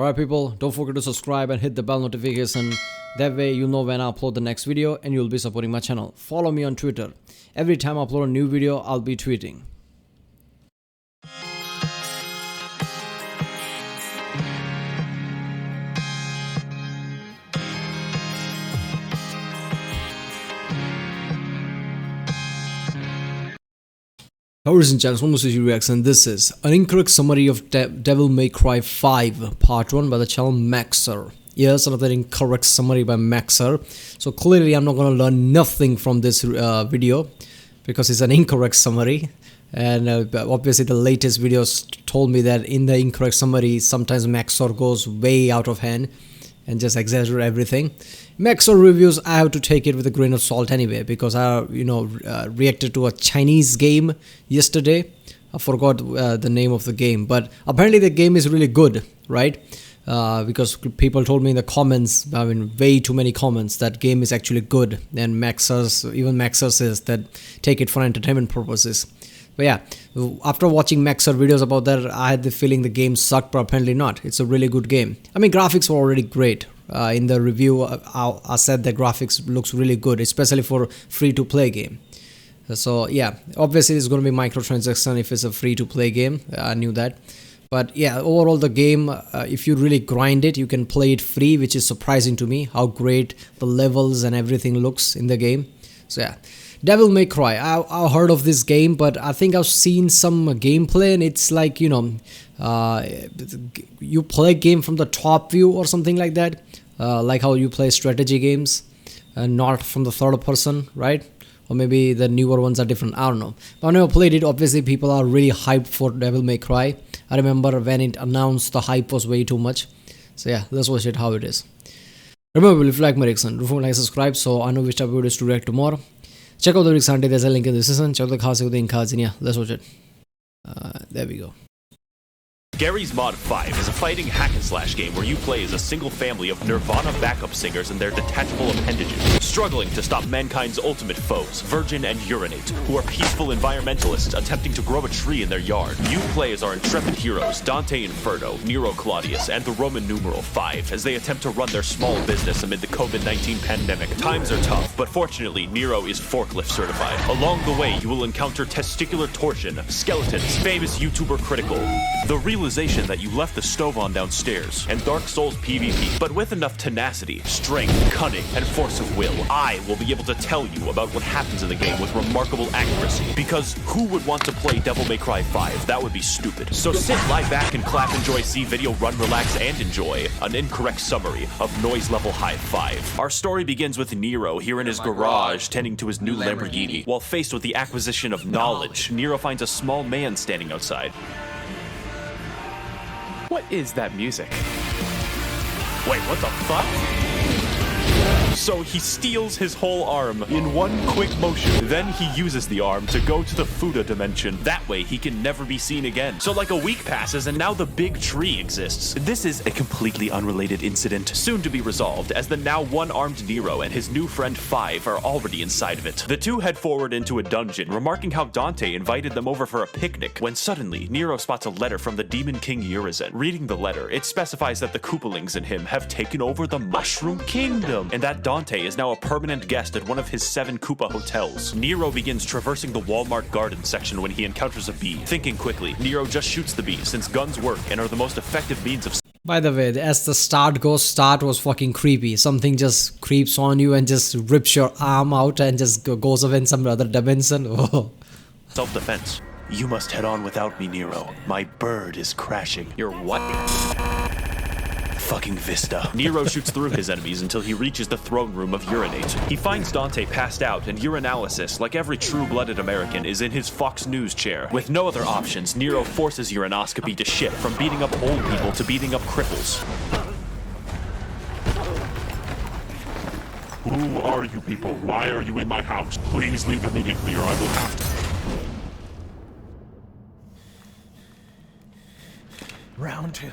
Alright people, don't forget to subscribe and hit the bell notification. That way you'll know when I upload the next video and you'll be supporting my channel. Follow me on Twitter. Every time I upload a new video, I'll be tweeting. Ladies and gentlemen, this is Urizen. This is an incorrect summary of Devil May Cry 5 Part 1 by the channel Maxer. Yes, another incorrect summary by Maxer. So clearly I'm not going to learn nothing from this video because it's an incorrect summary. And obviously the latest videos told me that in the incorrect summary sometimes Maxer goes way out of hand and just exaggerate everything. Maxer reviews, I have to take it with a grain of salt anyway, because I reacted to a Chinese game yesterday. I forgot the name of the game, but apparently the game is really good, right? Because people told me in the comments, I mean way too many comments, that game is actually good, and even Maxer says that take it for entertainment purposes. But yeah, after watching Maxer videos about that, I had the feeling the game sucked, but apparently not. It's a really good game. I mean, graphics were already great. In the review, I said the graphics looks really good, especially for free-to-play game. So yeah, obviously it's going to be microtransaction if it's a free-to-play game. I knew that. But yeah, overall the game, if you really grind it, you can play it free, which is surprising to me, how great the levels and everything looks in the game. So yeah. Devil May Cry, I heard of this game, but I think I've seen some gameplay, and it's like, you play a game from the top view or something like that, like how you play strategy games, and not from the third person, right? Or maybe the newer ones are different, I don't know. But I never played it. Obviously people are really hyped for Devil May Cry. I remember when it announced, the hype was way too much. So yeah, let's watch it how it is. Remember, if you like my reaction, don't forget to like, subscribe, so I know which type of videos to react to more. Check out the Rick Sunday, there's a link in the description. Check out the cards with the cards, and yeah, let's watch it. There we go. Garry's Mod 5 is a fighting hack-and-slash game where you play as a single family of Nirvana backup singers and their detachable appendages, struggling to stop mankind's ultimate foes, Virgin and Urinate, who are peaceful environmentalists attempting to grow a tree in their yard. You play as our intrepid heroes, Dante Inferno, Nero Claudius, and the Roman numeral 5, as they attempt to run their small business amid the COVID-19 pandemic. Times are tough, but fortunately, Nero is forklift certified. Along the way, you will encounter testicular torsion, skeletons, famous YouTuber Critical, the realization that you left the stove on downstairs, and Dark Souls PvP. But with enough tenacity, strength, cunning, and force of will, I will be able to tell you about what happens in the game with remarkable accuracy. Because who would want to play Devil May Cry 5? That would be stupid. So sit, lie back, and clap, enjoy, see video, run, relax, and enjoy an incorrect summary of Noise Level High 5. Our story begins with Nero here in his garage tending to his new Lamborghini. While faced with the acquisition of knowledge, Nero finds a small man standing outside. What is that music? Wait, what the fuck? So he steals his whole arm in one quick motion. Then he uses the arm to go to the Fuda dimension. That way he can never be seen again. So like a week passes and now the big tree exists. This is a completely unrelated incident, soon to be resolved, as the now one-armed Nero and his new friend 5 are already inside of it. The two head forward into a dungeon, remarking how Dante invited them over for a picnic, when suddenly Nero spots a letter from the Demon King Urizen. Reading the letter, it specifies that the Koopalings and him have taken over the Mushroom Kingdom, and that Dante is now a permanent guest at one of his 7 Koopa hotels. Nero begins traversing the Walmart garden section when he encounters a bee. Thinking quickly, Nero just shoots the bee, since guns work and are the most effective means of... By the way, as the start goes, start was fucking creepy. Something just creeps on you and just rips your arm out and just goes off in some other dimension. Oh. Self-defense. You must head on without me, Nero. My bird is crashing. Your what? Fucking Vista. Nero shoots through his enemies until he reaches the throne room of Urinate. He finds Dante passed out, and Urinalysis, like every true-blooded American, is in his Fox News chair. With no other options, Nero forces Urinoscopy to shift from beating up old people to beating up cripples. Who are you people? Why are you in my house? Please leave immediately or I will have to... Round 2.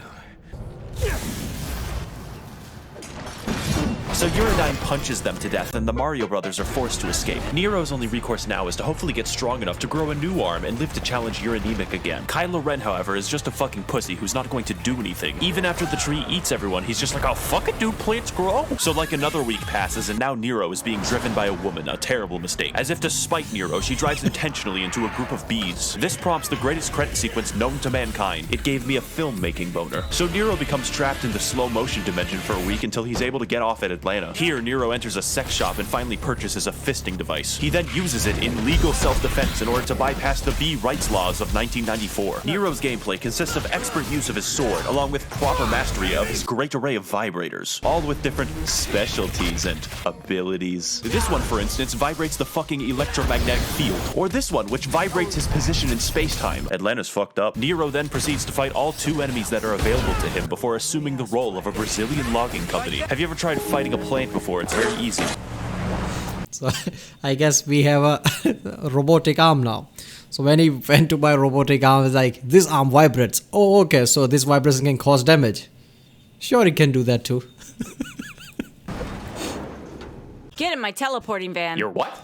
So Urizen punches them to death, and the Mario brothers are forced to escape. Nero's only recourse now is to hopefully get strong enough to grow a new arm and live to challenge Urizen again. Kylo Ren, however, is just a fucking pussy who's not going to do anything. Even after the tree eats everyone, he's just like, oh, fuck it, dude, plants grow. So like another week passes, and now Nero is being driven by a woman, a terrible mistake. As if to spite Nero, she drives intentionally into a group of bees. This prompts the greatest credit sequence known to mankind. It gave me a filmmaking boner. So Nero becomes trapped in the slow motion dimension for a week until he's able to get off at Atlanta. Here, Nero enters a sex shop and finally purchases a fisting device. He then uses it in legal self-defense in order to bypass the bee rights laws of 1994. Nero's gameplay consists of expert use of his sword, along with proper mastery of his great array of vibrators, all with different specialties and abilities. This one, for instance, vibrates the fucking electromagnetic field, or this one, which vibrates his position in space-time. Atlanta's fucked up. Nero then proceeds to fight all 2 enemies that are available to him before assuming the role of a Brazilian logging company. Have you ever tried fighting a plant before? It's very easy. So I guess we have a robotic arm now. So when he went to buy robotic arm, it's like, this arm vibrates. Oh, okay, so this vibration can cause damage. Sure, he can do that too. Get in my teleporting van. You're what?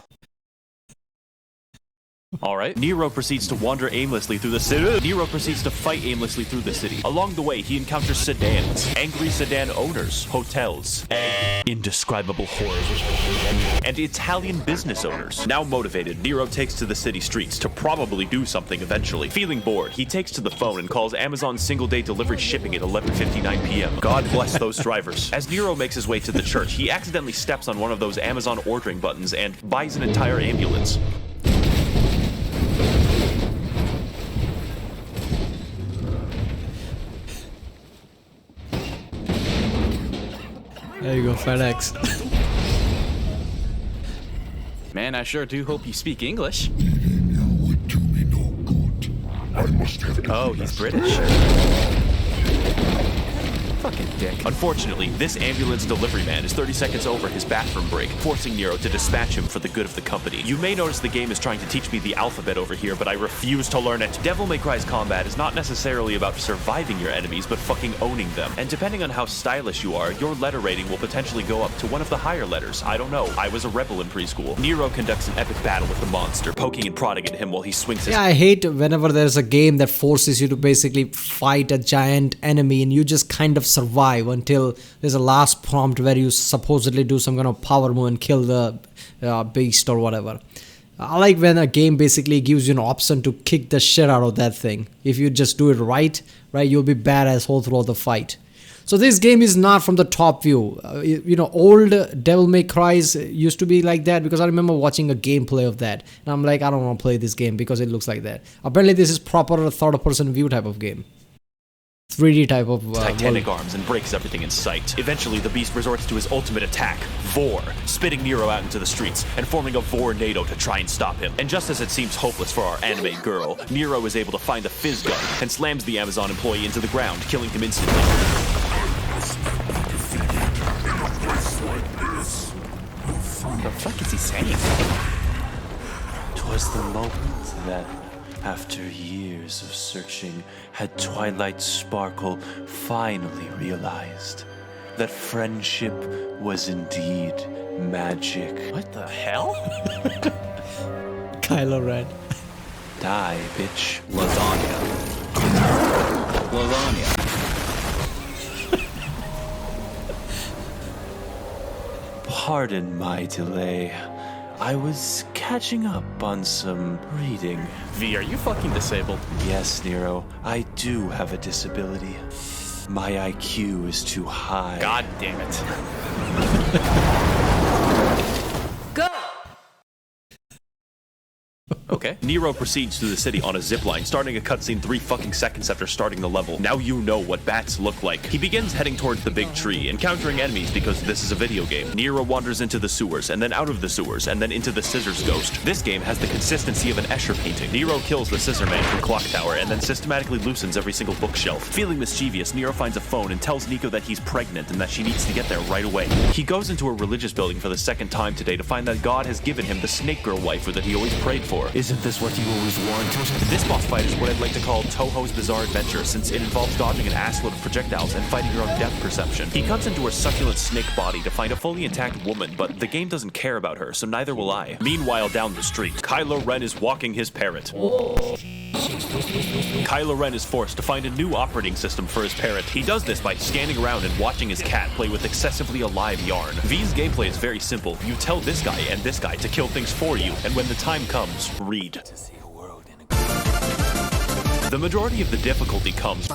Alright. Nero proceeds to wander aimlessly through the city. Nero proceeds to fight aimlessly through the city. Along the way, he encounters sedans, angry sedan owners, hotels, and indescribable horrors, and Italian business owners. Now motivated, Nero takes to the city streets to probably do something eventually. Feeling bored, he takes to the phone and calls Amazon single-day delivery shipping at 11:59 p.m. God bless those drivers. As Nero makes his way to the church, he accidentally steps on one of those Amazon ordering buttons and buys an entire ambulance. There you go, FedEx. Man, I sure do hope you speak English. would do me no good. I must have Oh, he's British. Fucking dick. Unfortunately, this ambulance delivery man is 30 seconds over his bathroom break, forcing Nero to dispatch him for the good of the company. You may notice the game is trying to teach me the alphabet over here, but I refuse to learn it. Devil May Cry's combat is not necessarily about surviving your enemies, but fucking owning them. And depending on how stylish you are, your letter rating will potentially go up to one of the higher letters. I don't know. I was a rebel in preschool. Nero conducts an epic battle with the monster, poking and prodding at him while he swings his... Yeah, I hate whenever there's a game that forces you to basically fight a giant enemy and you just kind of survive until there's a last prompt where you supposedly do some kind of power move and kill the beast or whatever. I like when a game basically gives you an option to kick the shit out of that thing. If you just do it right, you'll be badass all throughout the fight. So this game is not from the top view. Old Devil May Cry's used to be like that because I remember watching a gameplay of that. And I'm like, I don't want to play this game because it looks like that. Apparently this is proper third-person view type of game. 3D type of Titanic arms and breaks everything in sight. Eventually, the beast resorts to his ultimate attack, Vor, spitting Nero out into the streets and forming a Vor-nado to try and stop him. And just as it seems hopeless for our anime girl, Nero is able to find the fizz gun and slams the Amazon employee into the ground, killing him instantly. What the fuck is he saying? 'Twas the moment that, after years of searching, had Twilight Sparkle finally realized that friendship was indeed magic. What the hell? Kylo Ren. Die, bitch. Lasagna. Lasagna. Pardon my delay. I was catching up on some reading. V, are you fucking disabled? Yes, Nero, I do have a disability. My IQ is too high. God damn it. Go! Okay. Nero proceeds through the city on a zipline, starting a cutscene 3 fucking seconds after starting the level. Now you know what bats look like. He begins heading towards the big tree, encountering enemies because this is a video game. Nero wanders into the sewers, and then out of the sewers, and then into the scissors ghost. This game has the consistency of an Escher painting. Nero kills the scissor man from Clock Tower, and then systematically loosens every single bookshelf. Feeling mischievous, Nero finds a phone and tells Nico that he's pregnant and that she needs to get there right away. He goes into a religious building for the second time today to find that God has given him the snake girl waifu that he always prayed for. Is Isn't this what you always wanted? This boss fight is what I'd like to call Toho's Bizarre Adventure, since it involves dodging an assload of projectiles and fighting your own depth perception. He cuts into her succulent snake body to find a fully intact woman, but the game doesn't care about her, so neither will I. Meanwhile, down the street, Kylo Ren is walking his parrot. Kylo Ren is forced to find a new operating system for his parrot. He does this by scanning around and watching his cat play with excessively alive yarn. V's gameplay is very simple. You tell this guy and this guy to kill things for you, and when the time comes, read. The majority of the difficulty comes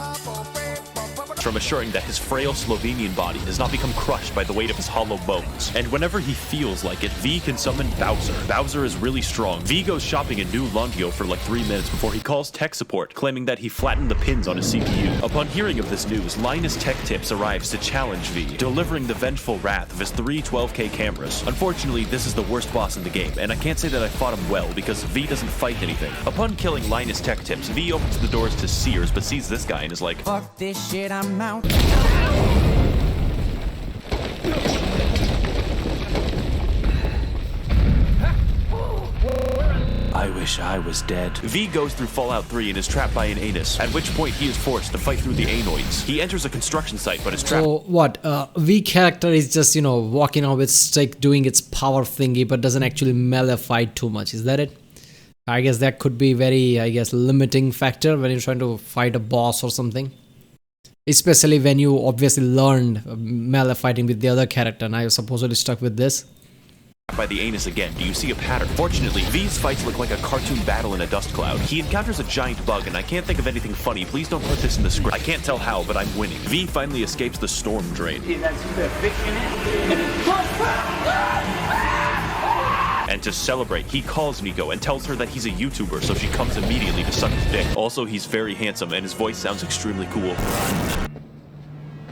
from assuring that his frail Slovenian body does not become crushed by the weight of his hollow bones. And whenever he feels like it, V can summon Bowser. Bowser is really strong. V goes shopping in New Longyo for like 3 minutes before he calls tech support, claiming that he flattened the pins on his CPU. Upon hearing of this news, Linus Tech Tips arrives to challenge V, delivering the vengeful wrath of his 3 12K cameras. Unfortunately, this is the worst boss in the game, and I can't say that I fought him well because V doesn't fight anything. Upon killing Linus Tech Tips, V opens the doors to Sears, but sees this guy and is like, fuck this shit, I'm out. I wish I was dead. V goes through Fallout 3 and is trapped by an anus, at which point he is forced to fight through the anoids. He enters a construction site but is trapped. So what? V character is just, you know, walking out with stick, doing its power thingy, but doesn't actually melee fight too much. Is that it? I guess that could be very, limiting factor when you're trying to fight a boss or something. Especially when you obviously learned melee fighting with the other character. Now you're supposedly stuck with this. By the anus again. Do you see a pattern? Fortunately, V's fights look like a cartoon battle in a dust cloud. He encounters a giant bug, and I can't think of anything funny. Please don't put this in the script. I can't tell how, but I'm winning. V finally escapes the storm drain. And to celebrate, he calls Nico and tells her that he's a YouTuber, so she comes immediately to suck his dick. Also, he's very handsome, and his voice sounds extremely cool.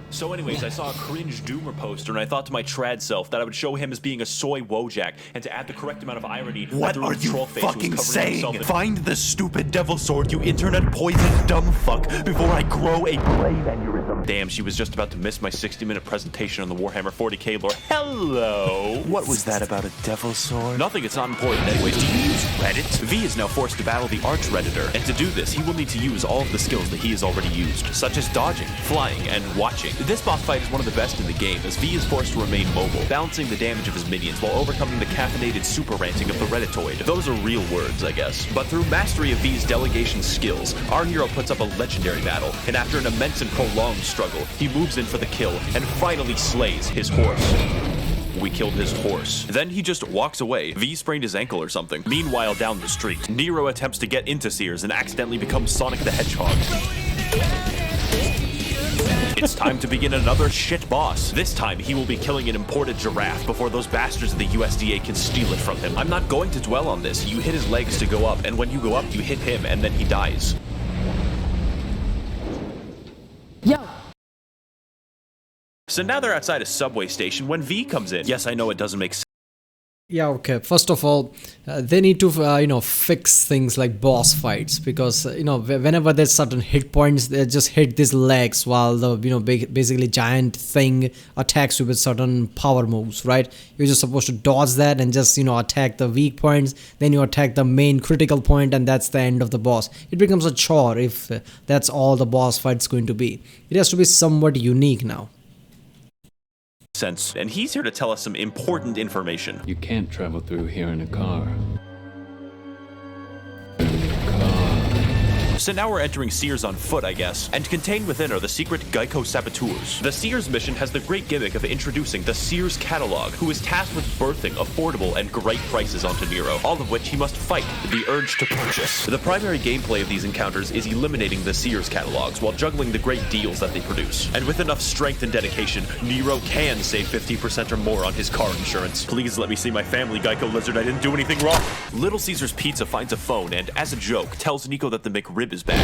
So anyways, I saw a cringe Doomer poster, and I thought to my trad self that I would show him as being a soy Wojak, and to add the correct amount of irony. What are you fucking saying? Find the stupid devil sword, you internet poisoned dumb fuck, before I grow a brain aneurysm. Damn, she was just about to miss my 60-minute presentation on the Warhammer 40k lore. Hello! What was that about a devil sword? Nothing, it's not important. Anyways, do you use Reddit? V is now forced to battle the Arch Redditor, and to do this, he will need to use all of the skills that he has already used, such as dodging, flying, and watching. This boss fight is one of the best in the game, as V is forced to remain mobile, balancing the damage of his minions while overcoming the caffeinated super ranting of the Redditoid. Those are real words, I guess. But through mastery of V's delegation skills, our hero puts up a legendary battle, and after an immense and prolonged struggle, he moves in for the kill and finally slays his horse. We killed his horse. Then he just walks away. V sprained his ankle or something. Meanwhile, down the street, Nero attempts to get into Sears and accidentally becomes Sonic the Hedgehog. It's time to begin another shit boss. This time, he will be killing an imported giraffe before those bastards of the USDA can steal it from him. I'm not going to dwell on this. You hit his legs to go up, and when you go up, you hit him, and then he dies. Yo! So now they're outside a subway station when V comes in. Yes, I know it doesn't make sense. Yeah, okay. First of all, they need to, fix things like boss fights, because, whenever there's certain hit points, they just hit these legs while the, basically giant thing attacks you with certain power moves, right? You're just supposed to dodge that and just, attack the weak points, then you attack the main critical point, and that's the end of the boss. It becomes a chore if that's all the boss fight's going to be. It has to be somewhat unique now. Sense, and he's here to tell us some important information. You can't travel through here in a car. So now we're entering Sears on foot, I guess, and contained within are the secret Geico saboteurs. The Sears mission has the great gimmick of introducing the Sears catalog, who is tasked with birthing affordable and great prices onto Nero, all of which he must fight the urge to purchase. The primary gameplay of these encounters is eliminating the Sears catalogs while juggling the great deals that they produce. And with enough strength and dedication, Nero can save 50% or more on his car insurance. Please let me see my family, Geico Lizard. I didn't do anything wrong. Little Caesar's Pizza finds a phone and, as a joke, tells Nico that the McRib is back.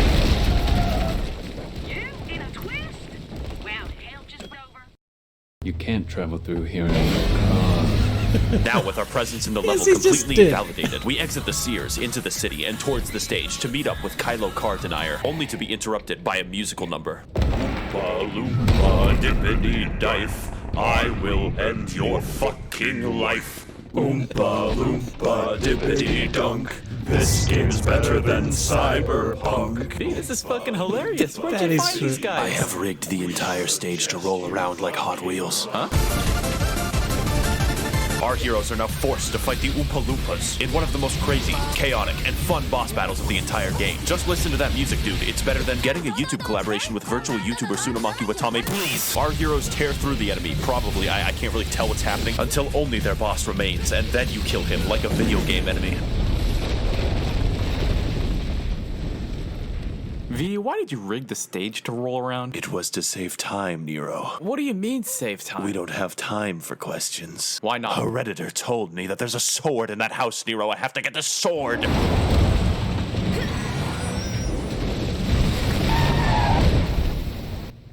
You can't travel through here in a car. Now, with our presence in the level Yes, he just completely did. invalidated, we exit the Sears into the city and towards the stage to meet up with Kylo Car Denier, only to be interrupted by a musical number. Oompa loompa dippity dife, I will end your fucking life. Oompa loompa dippity dunk, This game's better than Cyberpunk. Dude, this is fucking hilarious. Where'd That you is find true. these guys? I have rigged the entire stage to roll around like Hot Wheels. Huh? Our heroes are now forced to fight the Oompa Loompas in one of the most crazy, chaotic, and fun boss battles of the entire game. Just listen to that music, dude. It's better than getting a YouTube collaboration with virtual YouTuber Tsunamaki Watame, please. Our heroes tear through the enemy, probably, I can't really tell what's happening, until only their boss remains, and then you kill him like a video game enemy. V, why did you rig the stage to roll around? It was to save time, Nero. What do you mean save time? We don't have time for questions. Why not? Hereditor told me that there's a sword in that house, Nero. I have to get the sword.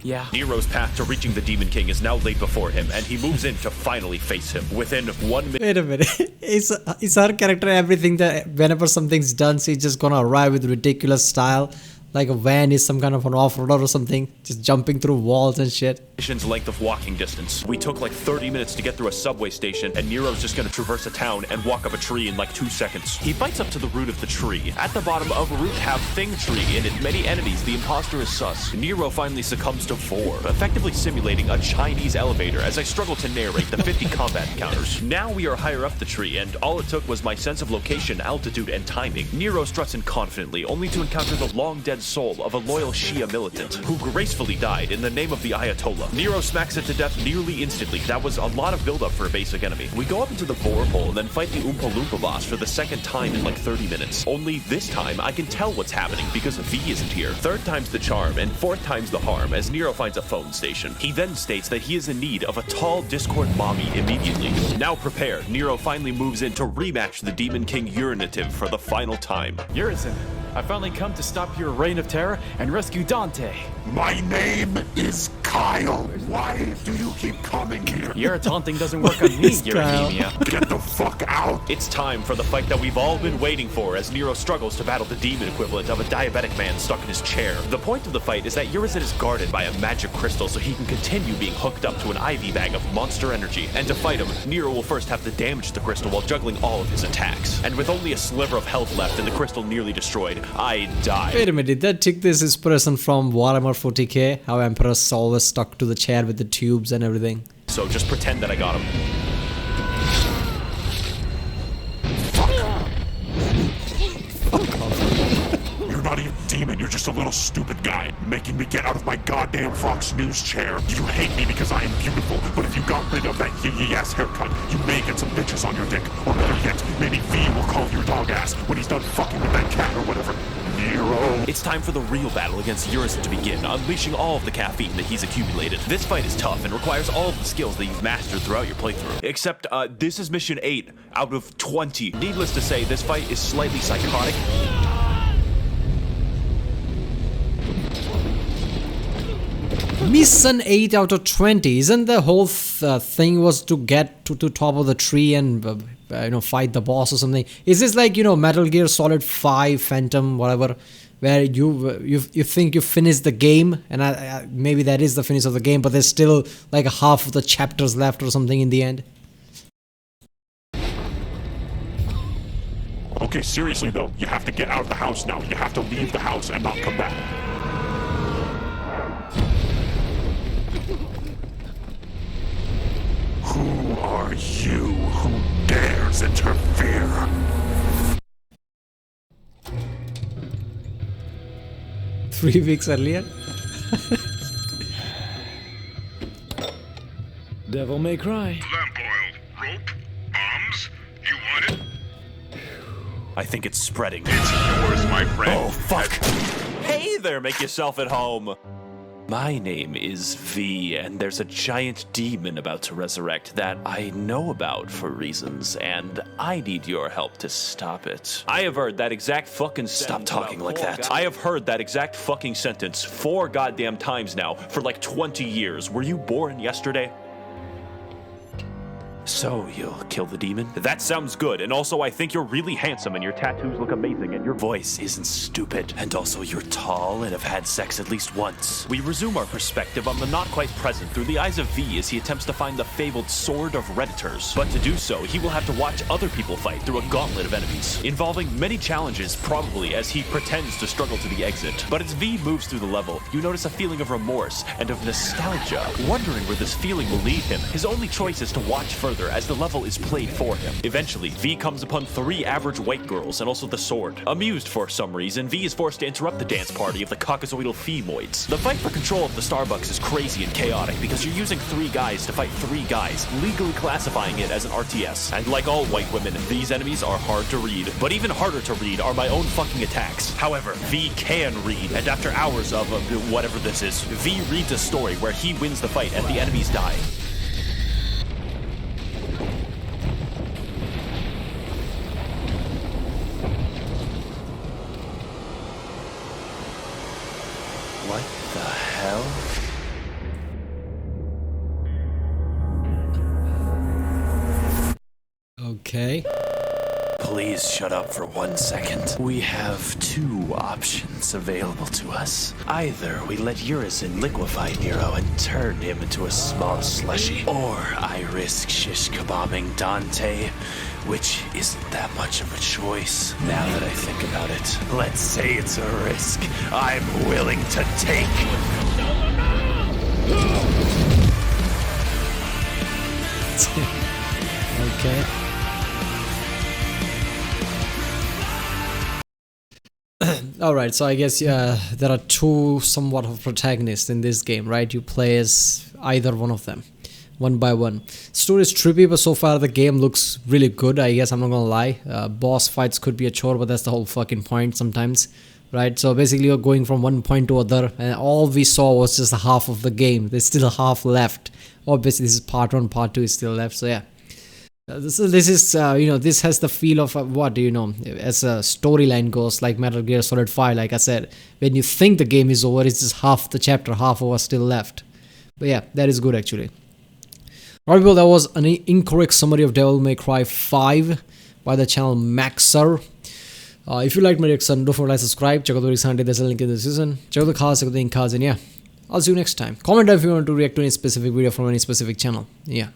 Yeah. Nero's path to reaching the Demon King is now laid before him, and he moves in to finally face him. Within 1 minute. Wait a minute. Is her character everything that whenever something's done, she's just gonna arrive with ridiculous style? Like a van is some kind of an off-roader or something, just jumping through walls and shit. Length of walking distance. We took like 30 minutes to get through a subway station, and Nero's just gonna traverse a town and walk up a tree in like 2 seconds. He bites up to the root of the tree. At the bottom of a root have Thing Tree in it. Many enemies. The imposter is sus. Nero finally succumbs to 4, effectively simulating a Chinese elevator as I struggle to narrate the 50 combat encounters. Now we are higher up the tree, and all it took was my sense of location, altitude, and timing. Nero struts in confidently, only to encounter the long-dead soul of a loyal Shia militant, who gracefully died in the name of the Ayatollah. Nero smacks it to death nearly instantly. That was a lot of build-up for a basic enemy. We go up into the bore hole and then fight the Oompa Loompa boss for the second time in like 30 minutes. Only this time, I can tell what's happening because V isn't here. Third time's the charm, and fourth time's the harm, as Nero finds a phone station. He then states that he is in need of a tall Discord mommy immediately. Now prepare, Nero finally moves in to rematch the Demon King Urinative for the final time. Urizen, I finally come to stop your reign of terror and rescue Dante. My name is Kyle. Why do you keep coming here? Your taunting doesn't work on me, Kyle. Euphemia. Get the fuck out. It's time for the fight that we've all been waiting for as Nero struggles to battle the demon equivalent of a diabetic man stuck in his chair. The point of the fight is that Urizen is guarded by a magic crystal so he can continue being hooked up to an IV bag of monster energy. And to fight him, Nero will first have to damage the crystal while juggling all of his attacks. And with only a sliver of health left and the crystal nearly destroyed, I die. Wait a minute, did that take this inspiration from Warhammer 40k? How Emperor's always stuck to the chair with the tubes and everything. So just pretend that I got him. You're not even a demon, you're just a little stupid guy, making me get out of my goddamn Fox News chair. You hate me because I am beautiful, but if you got rid of that yee-yee-ass haircut, you may get some bitches on your dick. Or better yet, maybe V will call your dog ass when he's done fucking with that cat or whatever. Nero. It's time for the real battle against Urizen to begin, unleashing all of the caffeine that he's accumulated. This fight is tough and requires all of the skills that you've mastered throughout your playthrough. Except, this is mission 8 out of 20. Needless to say, this fight is slightly psychotic. Mission 8 out of 20. Isn't the whole thing was to get to top of the tree and fight the boss or something? Is this like Metal Gear Solid 5 Phantom whatever, where you think you finished the game and maybe that is the finish of the game, but there's still like half of the chapters left or something in the end? Okay, seriously though, you have to get out of the house now. You have to leave the house and not come back. Who are you? Who dares interfere? Three weeks earlier? Devil may cry. Lamp oil, rope, bombs. You want it? I think it's spreading. It's yours, my friend. Oh, fuck. Hey there, make yourself at home. My name is V, and there's a giant demon about to resurrect that I know about for reasons, and I need your help to stop it. I have heard that exact fucking Stop talking like that. I have heard that exact fucking sentence 4 goddamn times now for like 20 years. Were you born yesterday? So, you'll kill the demon? That sounds good, and also I think you're really handsome and your tattoos look amazing and your voice isn't stupid. And also you're tall and have had sex at least once. We resume our perspective on the not quite present through the eyes of V as he attempts to find the fabled Sword of Redditors. But to do so, he will have to watch other people fight through a gauntlet of enemies, involving many challenges probably as he pretends to struggle to the exit. But as V moves through the level, you notice a feeling of remorse and of nostalgia, wondering where this feeling will lead him. His only choice is to watch further as the level is played for him. Eventually, V comes upon 3 average white girls and also the sword. Amused for some reason, V is forced to interrupt the dance party of the Caucasoidal Femoids. The fight for control of the Starbucks is crazy and chaotic because you're using 3 guys to fight 3 guys, legally classifying it as an RTS. And like all white women, these enemies are hard to read. But even harder to read are my own fucking attacks. However, V can read, and after hours of whatever this is, V reads a story where he wins the fight and the enemies die. What the hell? Okay. Please shut up for 1 second. We have 2 options available to us. Either we let Urizen liquefy Nero and turn him into a small slushy, or I risk shish kebabbing Dante, which isn't that much of a choice. Now that I think about it, let's say it's a risk I'm willing to take. Okay. Alright, so I guess there are 2 somewhat of protagonists in this game, right? You play as either one of them, one by one. Story is trippy, but so far the game looks really good, I guess, I'm not gonna lie. Boss fights could be a chore, but that's the whole fucking point sometimes, right? So basically you're going from one point to other, and all we saw was just half of the game. There's still half left. Obviously this is part 1, part 2 is still left, so yeah. This is you know, this has the feel of what, you know, as a storyline goes, like Metal Gear Solid 5, like I said, when you think the game is over, it's just half the chapter, half of us still left. But yeah, that is good actually. Alright people, that was an incorrect summary of Devil May Cry 5 by the channel Maxer. If you liked my reaction, don't forget to subscribe, check out the reaction, there's a link in the description, check out the cards, check out the ink cards, and yeah, I'll see you next time. Comment down if you want to react to any specific video from any specific channel. Yeah.